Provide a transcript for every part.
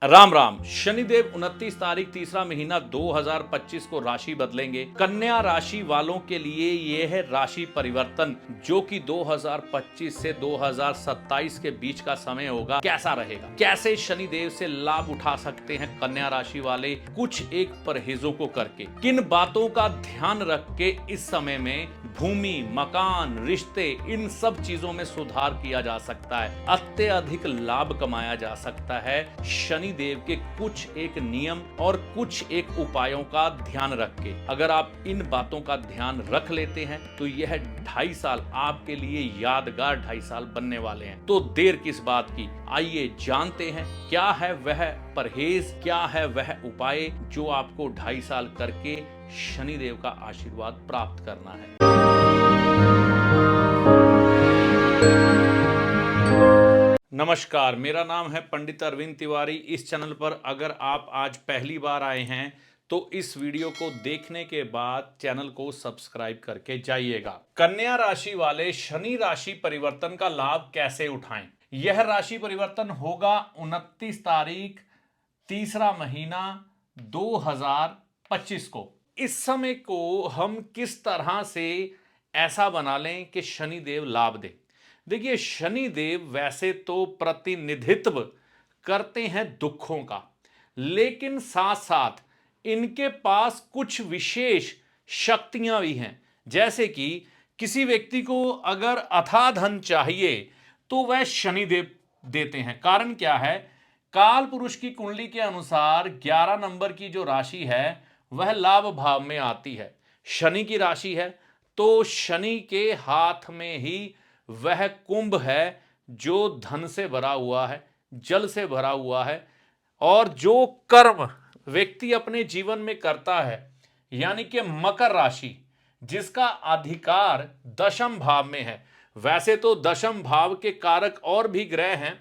राम राम। शनिदेव 29 तारीख तीसरा महीना 2025 को राशि बदलेंगे। कन्या राशि वालों के लिए यह है राशि परिवर्तन जो कि 2025 से 2027 के बीच का समय होगा। कैसा रहेगा, कैसे शनिदेव से लाभ उठा सकते हैं कन्या राशि वाले, कुछ एक परहेजों को करके, किन बातों का ध्यान रख के इस समय में भूमि, मकान, रिश्ते, इन सब चीजों में सुधार किया जा सकता है, अत्यधिक लाभ कमाया जा सकता है शनि देव के कुछ एक नियम और कुछ एक उपायों का ध्यान रख के। अगर आप इन बातों का ध्यान रख लेते हैं तो यह 2.5 साल आपके लिए यादगार 2.5 साल बनने वाले हैं। तो देर किस बात की, आइए जानते हैं क्या है वह परहेज, क्या है वह उपाय जो आपको 2.5 साल करके शनिदेव का आशीर्वाद प्राप्त करना है। नमस्कार, मेरा नाम है पंडित अरविंद तिवारी। इस चैनल पर अगर आप आज पहली बार आए हैं तो इस वीडियो को देखने के बाद चैनल को सब्सक्राइब करके जाइएगा। कन्या राशि वाले शनि राशि परिवर्तन का लाभ कैसे उठाएं? यह राशि परिवर्तन होगा 29 तारीख तीसरा महीना 2025 को। इस समय को हम किस तरह से ऐसा बना लें कि शनिदेव लाभ दे। देखिए, शनिदेव वैसे तो प्रतिनिधित्व करते हैं दुखों का, लेकिन साथ साथ इनके पास कुछ विशेष शक्तियां भी हैं। जैसे कि किसी व्यक्ति को अगर अथाह धन चाहिए तो वह शनिदेव देते हैं। कारण क्या है? काल पुरुष की कुंडली के अनुसार 11 नंबर की जो राशि है वह लाभ भाव में आती है, शनि की राशि है। तो शनि के हाथ में ही वह कुंभ है जो धन से भरा हुआ है, जल से भरा हुआ है, और जो कर्म व्यक्ति अपने जीवन में करता है, यानी कि मकर राशि, जिसका अधिकार दशम भाव में है। वैसे तो दशम भाव के कारक और भी ग्रह हैं,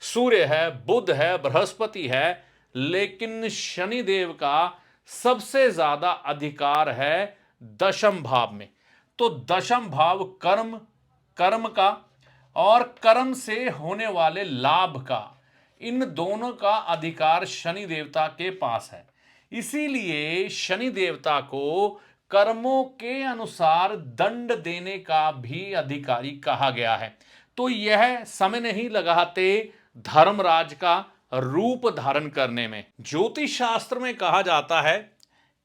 सूर्य है, बुध है, बृहस्पति है, लेकिन शनिदेव का सबसे ज्यादा अधिकार है दशम भाव में। तो दशम भाव कर्म का और कर्म से होने वाले लाभ का, इन दोनों का अधिकार शनि देवता के पास है। इसीलिए शनि देवता को कर्मों के अनुसार दंड देने का भी अधिकारी कहा गया है। तो यह समय नहीं लगाते धर्मराज का रूप धारण करने में। ज्योतिष शास्त्र में कहा जाता है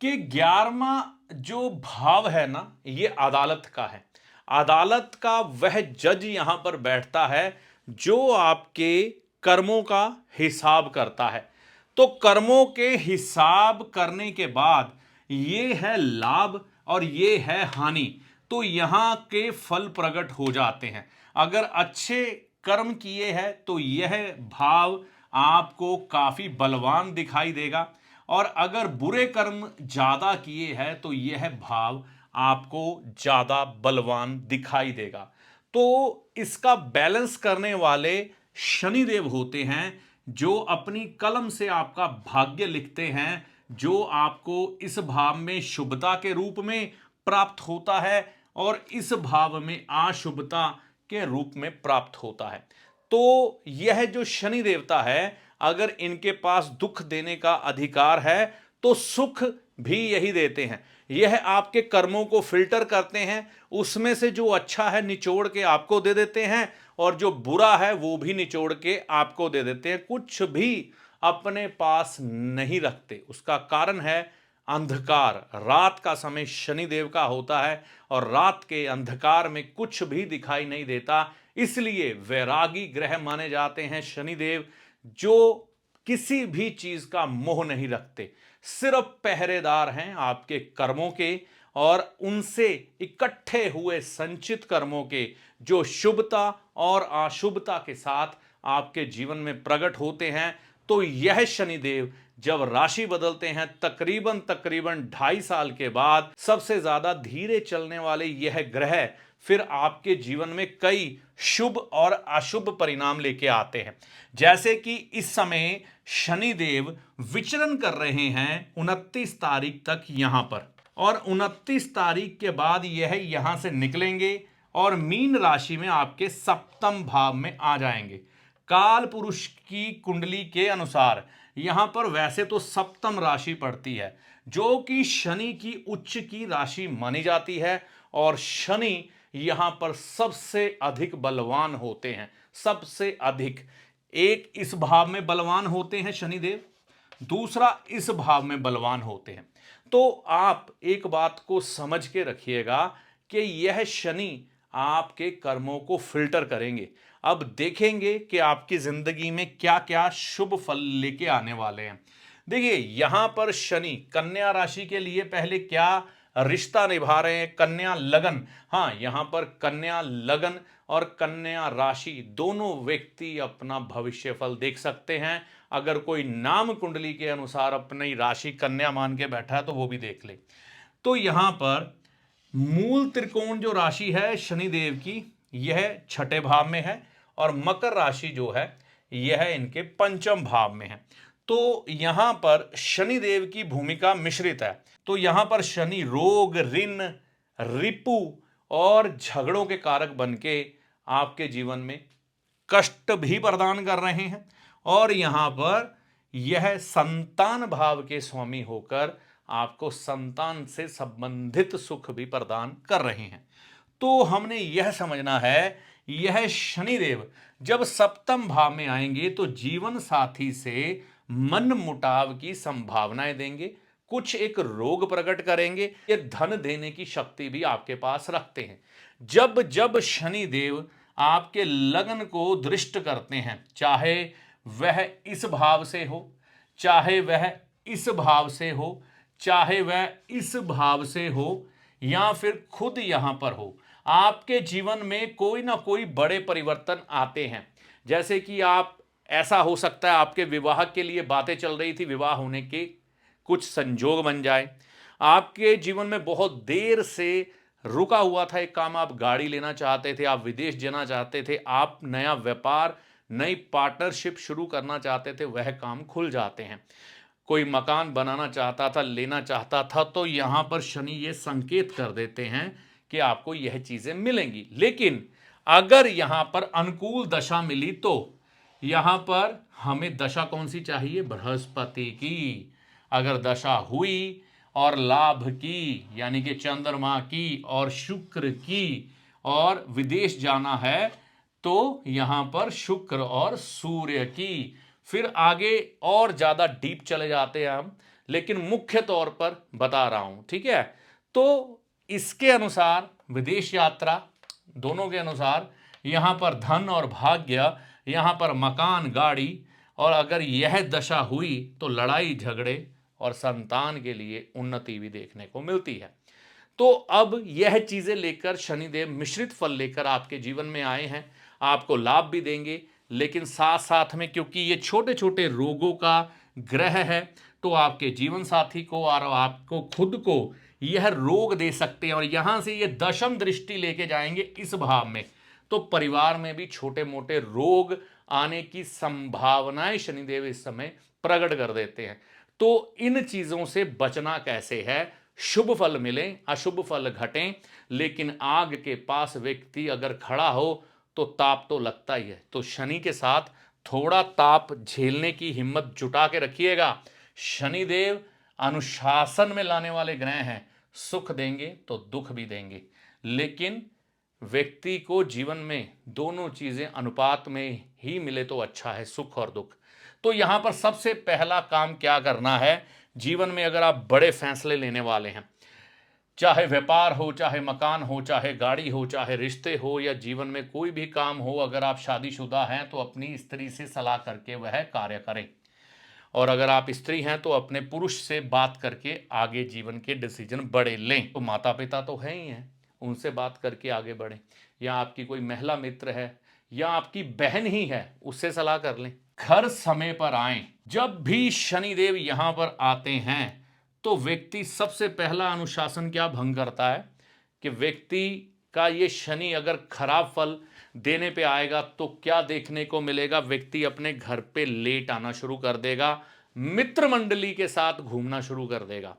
कि 11वां जो भाव है ना, ये अदालत का है। अदालत का वह जज यहां पर बैठता है जो आपके कर्मों का हिसाब करता है। तो कर्मों के हिसाब करने के बाद ये है लाभ और ये है हानि। तो यहां के फल प्रकट हो जाते हैं। अगर अच्छे कर्म किए हैं तो यह भाव आपको काफी बलवान दिखाई देगा, और अगर बुरे कर्म ज्यादा किए हैं तो यह भाव आपको ज्यादा बलवान दिखाई देगा। तो इसका बैलेंस करने वाले शनिदेव होते हैं जो अपनी कलम से आपका भाग्य लिखते हैं, जो आपको इस भाव में शुभता के रूप में प्राप्त होता है और इस भाव में अशुभता के रूप में प्राप्त होता है। तो यह जो शनि देवता है, अगर इनके पास दुख देने का अधिकार है तो सुख भी यही देते हैं। यह आपके कर्मों को फिल्टर करते हैं, उसमें से जो अच्छा है निचोड़ के आपको दे देते हैं, और जो बुरा है वो भी निचोड़ के आपको दे देते हैं। कुछ भी अपने पास नहीं रखते। उसका कारण है अंधकार। रात का समय शनिदेव का होता है और रात के अंधकार में कुछ भी दिखाई नहीं देता। इसलिए वैरागी ग्रह माने जाते हैं शनिदेव, जो किसी भी चीज का मोह नहीं रखते, सिर्फ पहरेदार हैं आपके कर्मों के और उनसे इकट्ठे हुए संचित कर्मों के, जो शुभता और अशुभता के साथ आपके जीवन में प्रकट होते हैं। तो यह शनिदेव जब राशि बदलते हैं तकरीबन 2.5 साल के बाद, सबसे ज्यादा धीरे चलने वाले यह ग्रह फिर आपके जीवन में कई शुभ और अशुभ परिणाम लेके आते हैं। जैसे कि इस समय शनिदेव विचरण कर रहे हैं 29 तारीख तक यहां पर, और 29 तारीख के बाद यह यहां से निकलेंगे और मीन राशि में आपके सप्तम भाव में आ जाएंगे। काल पुरुष की कुंडली के अनुसार यहां पर वैसे तो सप्तम राशि पड़ती है, जो कि शनि की उच्च की राशि मानी जाती है, और शनि यहां पर सबसे अधिक बलवान होते हैं। सबसे अधिक, एक इस भाव में बलवान होते हैं शनिदेव, दूसरा इस भाव में बलवान होते हैं। तो आप एक बात को समझ के रखिएगा कि यह शनि आपके कर्मों को फिल्टर करेंगे। अब देखेंगे कि आपकी जिंदगी में क्या क्या शुभ फल लेके आने वाले हैं। देखिए, यहां पर शनि कन्या राशि के लिए पहले क्या रिश्ता निभा रहे हैं, कन्या लगन। हाँ, यहां पर कन्या लगन और कन्या राशि दोनों व्यक्ति अपना भविष्य फल देख सकते हैं। अगर कोई नाम कुंडली के अनुसार अपनी राशि कन्या मान के बैठा है तो वो भी देख ले। तो यहां पर मूल त्रिकोण जो राशि है शनिदेव की, यह छठे भाव में है, और मकर राशि जो है यह इनके पंचम भाव में है। तो यहां पर शनिदेव की भूमिका मिश्रित है। तो यहां पर शनि रोग, ऋण, रिपु और झगड़ों के कारक बन के आपके जीवन में कष्ट भी प्रदान कर रहे हैं, और यहां पर यह संतान भाव के स्वामी होकर आपको संतान से संबंधित सुख भी प्रदान कर रहे हैं। तो हमने यह समझना है, यह शनिदेव जब सप्तम भाव में आएंगे तो जीवन साथी से मन मुटाव की संभावनाएं देंगे, कुछ एक रोग प्रकट करेंगे, ये धन देने की शक्ति भी आपके पास रखते हैं। जब जब शनिदेव आपके लगन को दृष्ट करते हैं, चाहे वह इस भाव से हो, चाहे वह इस भाव से हो, चाहे वह इस भाव से हो, या फिर खुद यहां पर हो, आपके जीवन में कोई ना कोई बड़े परिवर्तन आते हैं। जैसे कि आप, ऐसा हो सकता है आपके विवाह के लिए बातें चल रही थी, विवाह होने के कुछ संजोग बन जाए। आपके जीवन में बहुत देर से रुका हुआ था एक काम, आप गाड़ी लेना चाहते थे, आप विदेश जाना चाहते थे, आप नया व्यापार, नई पार्टनरशिप शुरू करना चाहते थे, वह काम खुल जाते हैं। कोई मकान बनाना चाहता था, लेना चाहता था, तो यहां पर शनि ये संकेत कर देते हैं कि आपको यह चीजें मिलेंगी। लेकिन अगर यहां पर अनुकूल दशा मिली तो यहां पर हमें दशा कौन सी चाहिए? बृहस्पति की। अगर दशा हुई और लाभ की, यानी कि चंद्रमा की और शुक्र की, और विदेश जाना है तो यहां पर शुक्र और सूर्य की, फिर आगे और ज्यादा डीप चले जाते हैं हम, लेकिन मुख्य तौर पर बता रहा हूं, ठीक है। तो इसके अनुसार विदेश यात्रा, दोनों के अनुसार यहां पर धन और भाग्य, यहां पर मकान, गाड़ी, और अगर यह दशा हुई तो लड़ाई झगड़े और संतान के लिए उन्नति भी देखने को मिलती है। तो अब यह चीजें लेकर शनिदेव मिश्रित फल लेकर आपके जीवन में आए हैं, आपको लाभ भी देंगे, लेकिन साथ साथ में क्योंकि ये छोटे छोटे रोगों का ग्रह है, तो आपके जीवन साथी को और आपको खुद को यह रोग दे सकते हैं, और यहां से ये दशम दृष्टि लेके जाएंगे इस भाव में, तो परिवार में भी छोटे मोटे रोग आने की संभावनाएं शनिदेव इस समय प्रकट कर देते हैं। तो इन चीजों से बचना कैसे है? शुभ फल मिले, अशुभ फल घटें, लेकिन आग के पास व्यक्ति अगर खड़ा हो तो ताप तो लगता ही है। तो शनि के साथ थोड़ा ताप झेलने की हिम्मत जुटा के रखिएगा। शनिदेव अनुशासन में लाने वाले ग्रह हैं, सुख देंगे तो दुख भी देंगे, लेकिन व्यक्ति को जीवन में दोनों चीजें अनुपात में ही मिले तो अच्छा है, सुख और दुख। तो यहां पर सबसे पहला काम क्या करना है, जीवन में अगर आप बड़े फैसले लेने वाले हैं, चाहे व्यापार हो, चाहे मकान हो, चाहे गाड़ी हो, चाहे रिश्ते हो, या जीवन में कोई भी काम हो, अगर आप शादीशुदा हैं तो अपनी स्त्री से सलाह करके वह कार्य करें, और अगर आप स्त्री हैं तो अपने पुरुष से बात करके आगे जीवन के डिसीजन बड़े लें। तो माता पिता तो है ही हैं, उनसे बात करके आगे बढ़ें, या आपकी कोई महिला मित्र है या आपकी बहन ही है, उससे सलाह कर लें। घर समय पर आए। जब भी शनिदेव यहां पर आते हैं तो व्यक्ति सबसे पहला अनुशासन क्या भंग करता है कि व्यक्ति का ये शनि अगर खराब फल देने पे आएगा तो क्या देखने को मिलेगा? व्यक्ति अपने घर पे लेट आना शुरू कर देगा, मित्र मंडली के साथ घूमना शुरू कर देगा।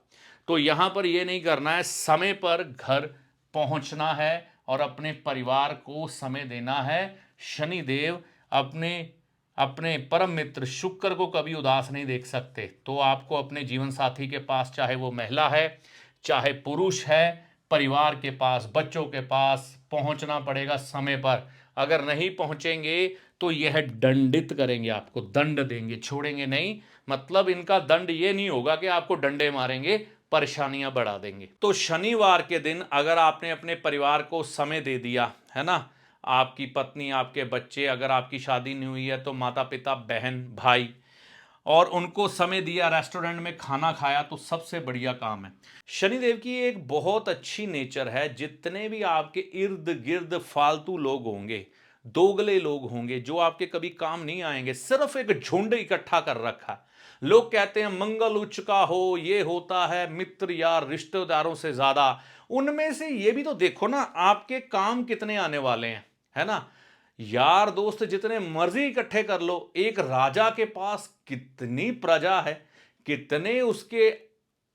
तो यहां पर यह नहीं करना है, समय पर घर पहुंचना है और अपने परिवार को समय देना है। शनिदेव अपने अपने परम मित्र शुक्र को कभी उदास नहीं देख सकते। तो आपको अपने जीवन साथी के पास, चाहे वो महिला है चाहे पुरुष है, परिवार के पास, बच्चों के पास पहुंचना पड़ेगा समय पर। अगर नहीं पहुंचेंगे तो यह दंडित करेंगे, आपको दंड देंगे, छोड़ेंगे नहीं। मतलब इनका दंड ये नहीं होगा कि आपको डंडे मारेंगे, परेशानियां बढ़ा देंगे। तो शनिवार के दिन अगर आपने अपने परिवार को समय दे दिया है ना, आपकी पत्नी, आपके बच्चे, अगर आपकी शादी नहीं हुई है तो माता पिता, बहन, भाई, और उनको समय दिया, रेस्टोरेंट में खाना खाया, तो सबसे बढ़िया काम है। शनिदेव की एक बहुत अच्छी नेचर है, जितने भी आपके इर्द गिर्द फालतू लोग होंगे, दोगले लोग होंगे, जो आपके कभी काम नहीं आएंगे, सिर्फ एक झुंड इकट्ठा कर रखा। लोग कहते हैं मंगल उच्च का हो, ये होता है मित्र यार रिश्तेदारों से ज्यादा। उनमें से ये भी तो देखो ना, आपके काम कितने आने वाले हैं, है ना। यार दोस्त जितने मर्जी इकट्ठे कर लो, एक राजा के पास कितनी प्रजा है, कितने उसके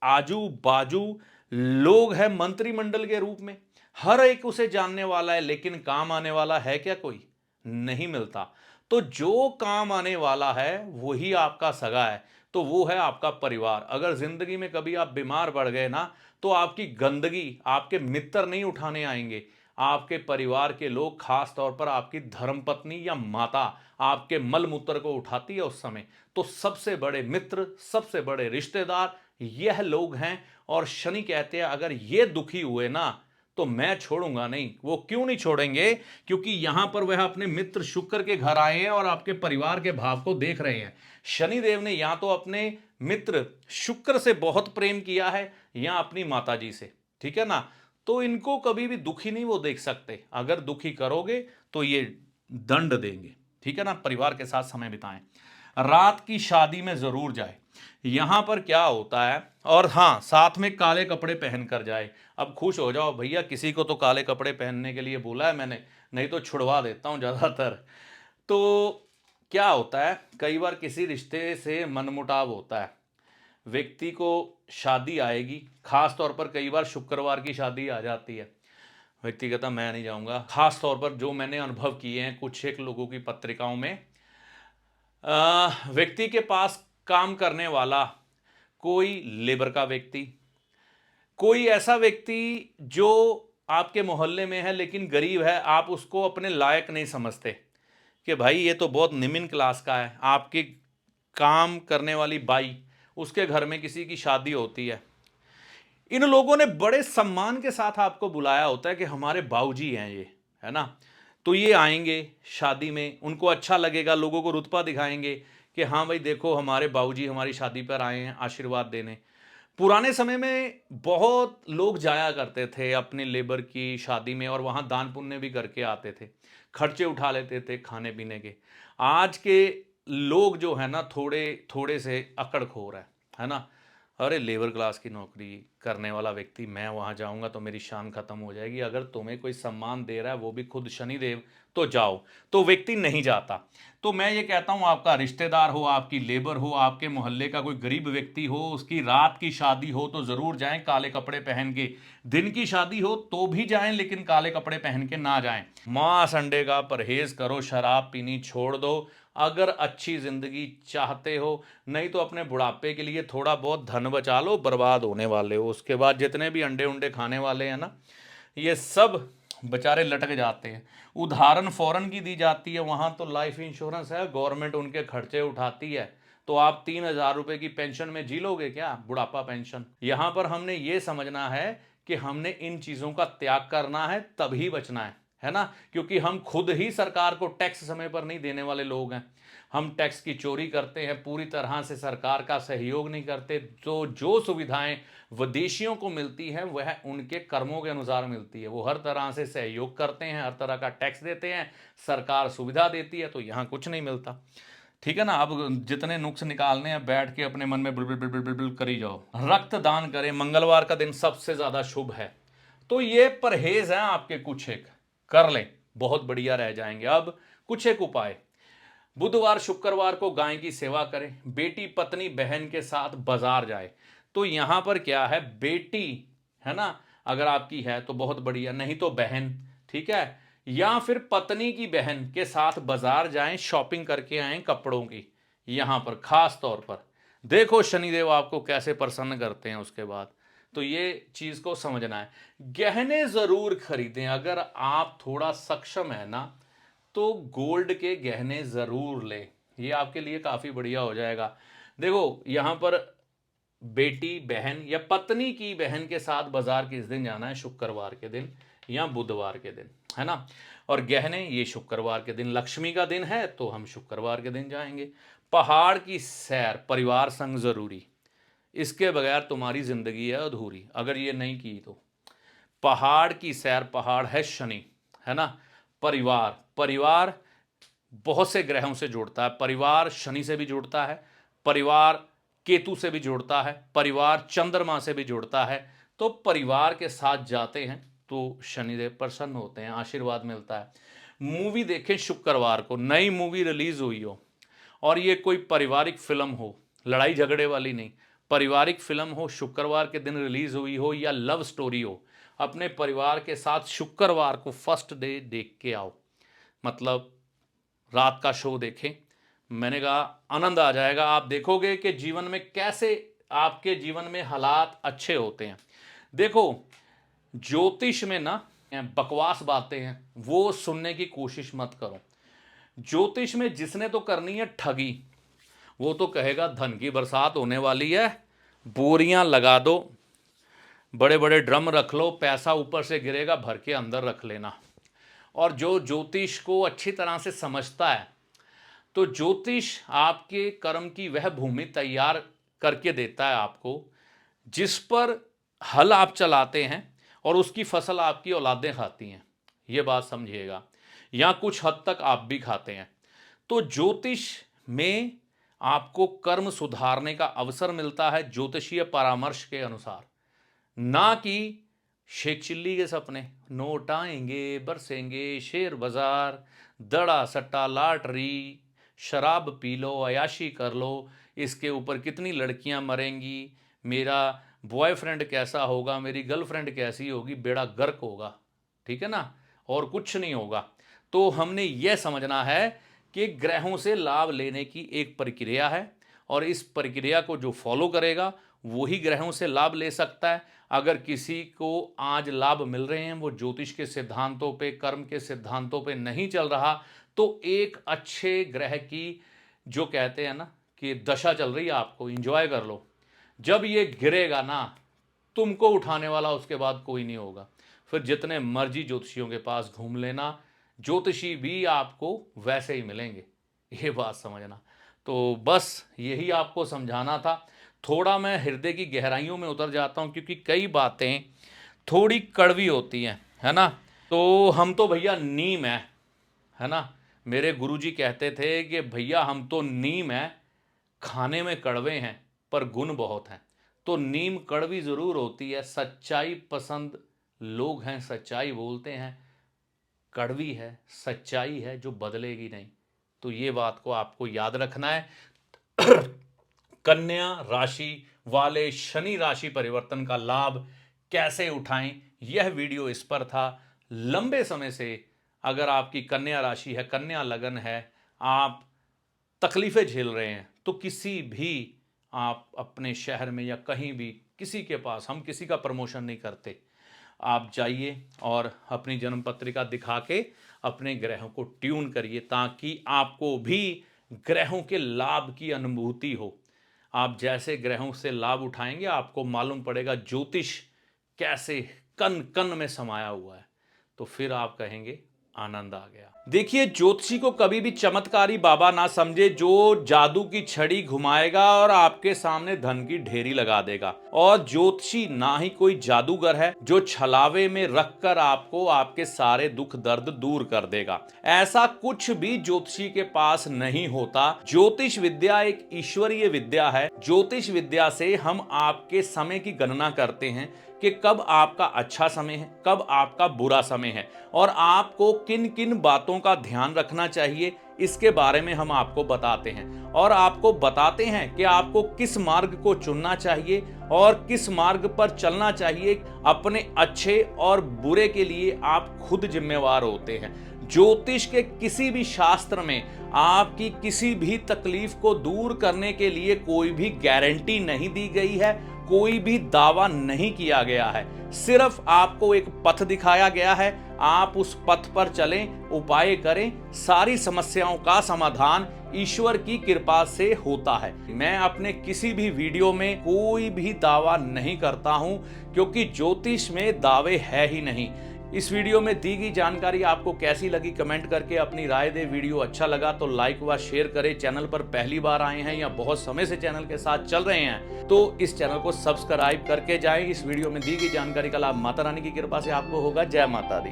आजू बाजू लोग हैं मंत्रिमंडल के रूप में, हर एक उसे जानने वाला है, लेकिन काम आने वाला है क्या? कोई नहीं मिलता। तो जो काम आने वाला है वही आपका सगा है, तो वो है आपका परिवार। अगर जिंदगी में कभी आप बीमार पड़ गए ना, तो आपकी गंदगी आपके मित्र नहीं उठाने आएंगे, आपके परिवार के लोग, खास तौर पर आपकी धर्मपत्नी या माता आपके मल मूत्र को उठाती है उस समय। तो सबसे बड़े मित्र, सबसे बड़े रिश्तेदार यह लोग हैं। और शनि कहते हैं अगर ये दुखी हुए ना तो मैं छोड़ूंगा नहीं। वो क्यों नहीं छोड़ेंगे? क्योंकि यहां पर वह अपने मित्र शुक्र के घर आए हैं और आपके परिवार के भाव को देख रहे हैं। शनिदेव ने या तो अपने मित्र शुक्र से बहुत प्रेम किया है या अपनी माता जी से, ठीक है ना। तो इनको कभी भी दुखी नहीं वो देख सकते। अगर दुखी करोगे तो ये दंड देंगे, ठीक है ना। परिवार के साथ समय बिताएं, रात की शादी में जरूर जाए। यहां पर क्या होता है, और हाँ, साथ में काले कपड़े पहन कर जाए। अब खुश हो जाओ भैया, किसी को तो काले कपड़े पहनने के लिए बोला है मैंने, नहीं तो छुड़वा देता हूं ज्यादातर। तो क्या होता है, कई बार किसी रिश्ते से मनमुटाव होता है, व्यक्ति को शादी आएगी, खास तौर पर कई बार शुक्रवार की शादी आ जाती है, व्यक्ति कहता मैं नहीं जाऊंगा। खास तौर पर जो मैंने अनुभव किए हैं कुछ एक लोगों की पत्रिकाओं में, व्यक्ति के पास काम करने वाला कोई लेबर का व्यक्ति, कोई ऐसा व्यक्ति जो आपके मोहल्ले में है लेकिन गरीब है, आप उसको अपने लायक नहीं समझते कि भाई ये तो बहुत निम्न क्लास का है। आपकी काम करने वाली बाई, उसके घर में किसी की शादी होती है, इन लोगों ने बड़े सम्मान के साथ आपको बुलाया होता है कि हमारे बाऊजी हैं ये, है ना। तो ये आएंगे शादी में, उनको अच्छा लगेगा, लोगों को रुतबा दिखाएंगे कि हाँ भाई देखो हमारे बाऊजी हमारी शादी पर आए हैं आशीर्वाद देने। पुराने समय में बहुत लोग जाया करते थे अपनी लेबर की शादी में, और वहाँ दान पुण्य भी करके आते थे, खर्चे उठा लेते थे खाने पीने के। आज के लोग जो है ना, थोड़े थोड़े से अकड़खोर है ना। अरे लेबर क्लास की नौकरी करने वाला व्यक्ति, मैं वहाँ जाऊँगा तो मेरी शान खत्म हो जाएगी। अगर तुम्हें कोई सम्मान दे रहा है वो भी खुद शनिदेव, तो जाओ। तो व्यक्ति नहीं जाता। तो मैं ये कहता हूँ, आपका रिश्तेदार हो, आपकी लेबर हो, आपके मोहल्ले का कोई गरीब व्यक्ति हो, उसकी रात की शादी हो तो ज़रूर जाएं काले कपड़े पहन के। दिन की शादी हो तो भी जाएं, लेकिन काले कपड़े पहन के ना जाएं। मांस अंडे का परहेज करो, शराब पीनी छोड़ दो अगर अच्छी ज़िंदगी चाहते हो। नहीं तो अपने बुढ़ापे के लिए थोड़ा बहुत धन बचा लो, बर्बाद होने वाले हो। उसके बाद जितने भी अंडे उंडे खाने वाले हैं ना, ये सब बेचारे लटक जाते हैं। उदाहरण फॉरेन की दी जाती है, वहाँ तो लाइफ इंश्योरेंस है, गवर्नमेंट उनके खर्चे उठाती है। तो आप 3,000 रुपए की पेंशन में जी लोगे क्या, बुढ़ापा पेंशन? यहाँ पर हमने ये समझना है कि हमने इन चीज़ों का त्याग करना है, तभी बचना है ना। क्योंकि हम खुद ही सरकार को टैक्स समय पर नहीं देने वाले लोग हैं। हम टैक्स की चोरी करते हैं, पूरी तरह से सरकार का सहयोग नहीं करते। तो जो सुविधाएं विदेशियों को मिलती हैं वह उनके कर्मों के अनुसार मिलती है। वो हर तरह से सहयोग करते हैं, हर तरह का टैक्स देते हैं, सरकार सुविधा देती है, तो यहाँ कुछ नहीं मिलता, ठीक है ना। अब जितने नुक्स निकालने हैं बैठ के अपने मन में बिल्कुल बिल्कुल बिल्कुल करी जाओ। रक्तदान करें, मंगलवार का दिन सबसे ज्यादा शुभ है। तो ये परहेज है आपके, कुछ एक कर लें, बहुत बढ़िया रह जाएंगे। अब कुछ एक उपाय, बुधवार शुक्रवार को गाय की सेवा करें, बेटी पत्नी बहन के साथ बाजार जाए। तो यहां पर क्या है, बेटी है ना, अगर आपकी है तो बहुत बढ़िया, नहीं तो बहन, ठीक है। या फिर पत्नी की बहन के साथ बाजार जाएं, शॉपिंग करके आएं कपड़ों की, यहां पर खास तौर पर देखो शनिदेव आपको कैसे प्रसन्न करते हैं उसके बाद। तो ये चीज को समझना है। गहने जरूर खरीदें, अगर आप थोड़ा सक्षम है ना तो गोल्ड के गहने जरूर लें, ये आपके लिए काफी बढ़िया हो जाएगा। देखो यहां पर बेटी बहन या पत्नी की बहन के साथ बाजार किस दिन जाना है, शुक्रवार के दिन या बुधवार के दिन, है ना। और गहने ये शुक्रवार के दिन, लक्ष्मी का दिन है तो हम शुक्रवार के दिन जाएंगे। पहाड़ की सैर परिवार संग जरूरी, इसके बगैर तुम्हारी जिंदगी है अधूरी, अगर ये नहीं की तो। पहाड़ की सैर, पहाड़ है शनि, है ना। परिवार, परिवार बहुत से ग्रहों से जुड़ता है, परिवार शनि से भी जुड़ता है, परिवार केतु से भी जुड़ता है, परिवार चंद्रमा से भी जुड़ता है। तो परिवार के साथ जाते हैं तो शनिदेव प्रसन्न होते हैं, आशीर्वाद मिलता है। मूवी देखें शुक्रवार को, नई मूवी रिलीज हुई हो और ये कोई पारिवारिक फिल्म हो, लड़ाई झगड़े वाली नहीं, पारिवारिक फिल्म हो, शुक्रवार के दिन रिलीज हुई हो या लव स्टोरी हो, अपने परिवार के साथ शुक्रवार को फर्स्ट डे देख के आओ। मतलब रात का शो देखें, मैंने कहा आनंद आ जाएगा। आप देखोगे कि जीवन में कैसे आपके जीवन में हालात अच्छे होते हैं। देखो ज्योतिष में ना बकवास बातें हैं वो सुनने की कोशिश मत करो। ज्योतिष में जिसने तो करनी है ठगी, वो तो कहेगा धन की बरसात होने वाली है, बोरियां लगा दो, बड़े बड़े ड्रम रख लो, पैसा ऊपर से गिरेगा, भर के अंदर रख लेना। और जो ज्योतिष को अच्छी तरह से समझता है तो ज्योतिष आपके कर्म की वह भूमि तैयार करके देता है आपको, जिस पर हल आप चलाते हैं और उसकी फसल आपकी औलादें खाती हैं, ये बात समझिएगा, या कुछ हद तक आप भी खाते हैं। तो ज्योतिष में आपको कर्म सुधारने का अवसर मिलता है ज्योतिषीय परामर्श के अनुसार, ना कि शेख चिल्ली के सपने। नोट आएंगे बरसेंगे शेयर बाजार, दड़ा सट्टा लॉटरी, शराब पी लो, अयाशी कर लो, इसके ऊपर कितनी लड़कियां मरेंगी, मेरा बॉयफ्रेंड कैसा होगा, मेरी गर्लफ्रेंड कैसी होगी, बेड़ा गर्क होगा, ठीक है ना, और कुछ नहीं होगा। तो हमने यह समझना है कि ग्रहों से लाभ लेने की एक प्रक्रिया है और इस प्रक्रिया को जो फॉलो करेगा वही ग्रहों से लाभ ले सकता है। अगर किसी को आज लाभ मिल रहे हैं, वो ज्योतिष के सिद्धांतों पे, कर्म के सिद्धांतों पे नहीं चल रहा, तो एक अच्छे ग्रह की जो कहते हैं ना कि दशा चल रही है, आपको एंजॉय कर लो। जब ये गिरेगा ना, तुमको उठाने वाला उसके बाद कोई नहीं होगा। फिर जितने मर्जी ज्योतिषियों के पास घूम लेना, ज्योतिषी भी आपको वैसे ही मिलेंगे, ये बात समझना। तो बस यही आपको समझाना था। थोड़ा मैं हृदय की गहराइयों में उतर जाता हूँ क्योंकि कई बातें थोड़ी कड़वी होती हैं, है ना। तो हम तो भैया नीम है ना। मेरे गुरुजी कहते थे कि भैया हम तो नीम है, खाने में कड़वे हैं पर गुण बहुत हैं। तो नीम कड़वी ज़रूर होती है, सच्चाई पसंद लोग हैं, सच्चाई बोलते हैं, कड़वी है, सच्चाई है जो बदलेगी नहीं। तो ये बात को आपको याद रखना है। कन्या राशि वाले शनि राशि परिवर्तन का लाभ कैसे उठाएं, यह वीडियो इस पर था। लंबे समय से अगर आपकी कन्या राशि है, कन्या लगन है, आप तकलीफें झेल रहे हैं, तो किसी भी आप अपने शहर में या कहीं भी किसी के पास, हम किसी का प्रमोशन नहीं करते, आप जाइए और अपनी जन्म पत्रिका दिखा के अपने ग्रहों को ट्यून करिए ताकि आपको भी ग्रहों के लाभ की अनुभूति हो। आप जैसे ग्रहों से लाभ उठाएंगे आपको मालूम पड़ेगा ज्योतिष कैसे कण कण में समाया हुआ है, तो फिर आप कहेंगे आनंद आ गया। देखिए ज्योतिषी को कभी भी चमत्कारी बाबा ना समझे जो जादू की छड़ी घुमाएगा और आपके सामने धन की ढेरी लगा देगा। और ज्योतिषी ना ही कोई जादूगर है जो छलावे में रखकर आपको आपके सारे दुख दर्द दूर कर देगा। ऐसा कुछ भी ज्योतिषी के पास नहीं होता। ज्योतिष विद्या एक ईश्वरीय विद्या है। ज्योतिष विद्या से हम आपके समय की गणना करते हैं कि कब आपका अच्छा समय है, कब आपका बुरा समय है और आपको किन किन बातों का ध्यान रखना चाहिए, इसके बारे में हम आपको बताते हैं और आपको बताते हैं कि आपको किस मार्ग को चुनना चाहिए और किस मार्ग पर चलना चाहिए। अपने अच्छे और बुरे के लिए आप खुद जिम्मेवार होते हैं। ज्योतिष के किसी भी शास्त्र में आपकी किसी भी तकलीफ को दूर करने के लिए कोई भी गारंटी नहीं दी गई है, कोई भी दावा नहीं किया गया है। सिर्फ आपको एक पथ दिखाया गया है, आप उस पथ पर चलें, उपाय करें, सारी समस्याओं का समाधान ईश्वर की कृपा से होता है। मैं अपने किसी भी वीडियो में कोई भी दावा नहीं करता हूं, क्योंकि ज्योतिष में दावे है ही नहीं। इस वीडियो में दी गई जानकारी आपको कैसी लगी कमेंट करके अपनी राय दे। वीडियो अच्छा लगा तो लाइक व शेयर करें। चैनल पर पहली बार आए हैं या बहुत समय से चैनल के साथ चल रहे हैं तो इस चैनल को सब्सक्राइब करके जाएं। इस वीडियो में दी गई जानकारी का लाभ माता रानी की कृपा से आपको होगा। जय माता दी।